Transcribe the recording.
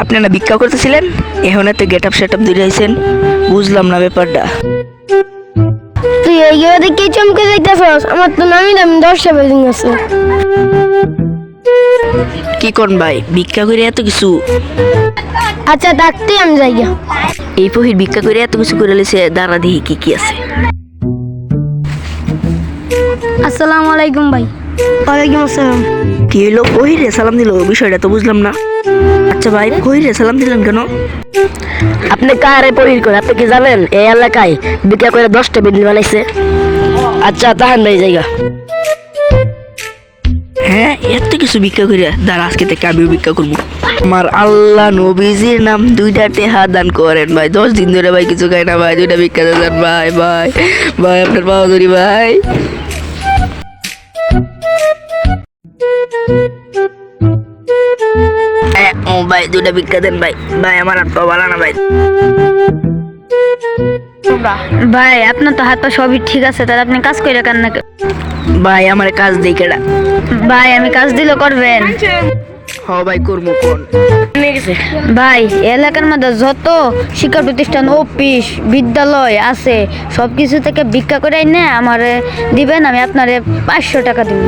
আপনারা ভিক্ষা করতেছিলেন, এখন এত গেট আপ সেট আপ দিয়ে আইছেন, বুঝলাম না ব্যাপারটা। তুই এই গেটে কি চমকে যাইতেছস? আমার তো নামি দামি 10টা বেজে গেছে। কি কোন ভাই, ভিক্ষা করে এত কিছু? আচ্ছা ডাকতে আমি যাই গা। এই পহির ভিক্ষা করে এত কিছু করে লেছে, দাঁড়া দেখি কি কি আছে। আসসালামু আলাইকুম ভাই। ওয়ালাইকুম আসসালাম। কি হইলো, পহিরে সালাম দিল? বিষয়টা তো বুঝলাম না। আচ্ছা ভাই, পহিরে সালাম দিলেন কেন? আপনি কারে পরির করে? আপনি কি জানেন এই এলাকায় ভিক্ষা করে 10টা বিল্ডিং বানাইছে? আচ্ছা তাহান ভাই জায়গা। হ্যাঁ, এত কিছু ভিক্ষা করে, দাঁড়া আজকে থেকে আমিও ভিক্ষা করবো। আমার আল্লাহ নবীজির নাম 2টা টেহা দান করেন ভাই। 10 দিন ধরে ভাই কিছু খাই না ভাই, 2টা ভিক্ষা দেন ভাই। ভাই ভাই আপনার পাওয়া ধরি ভাই। ও ভাই 2টা ভিক্ষা দেন ভাই। ভাই আমার হাত পা ভালো না ভাই। ভাই আপনার তো হাত পা সবই ঠিক আছে, তাহলে আপনি কাজ কইরা কেন না? ভাই আমার কাজ দেই কেডা? ভাই আমি কাজ দিলে করবেন? হ ভাই করবো কোন। ভাই এলাকার মধ্যে যত শিক্ষা প্রতিষ্ঠান, অফিস, বিদ্যালয় আছে সব কিছু থেকে ভিক্ষা করে এনে আমারে দিবেন, আমি আপনারে 500 টাকা দিব।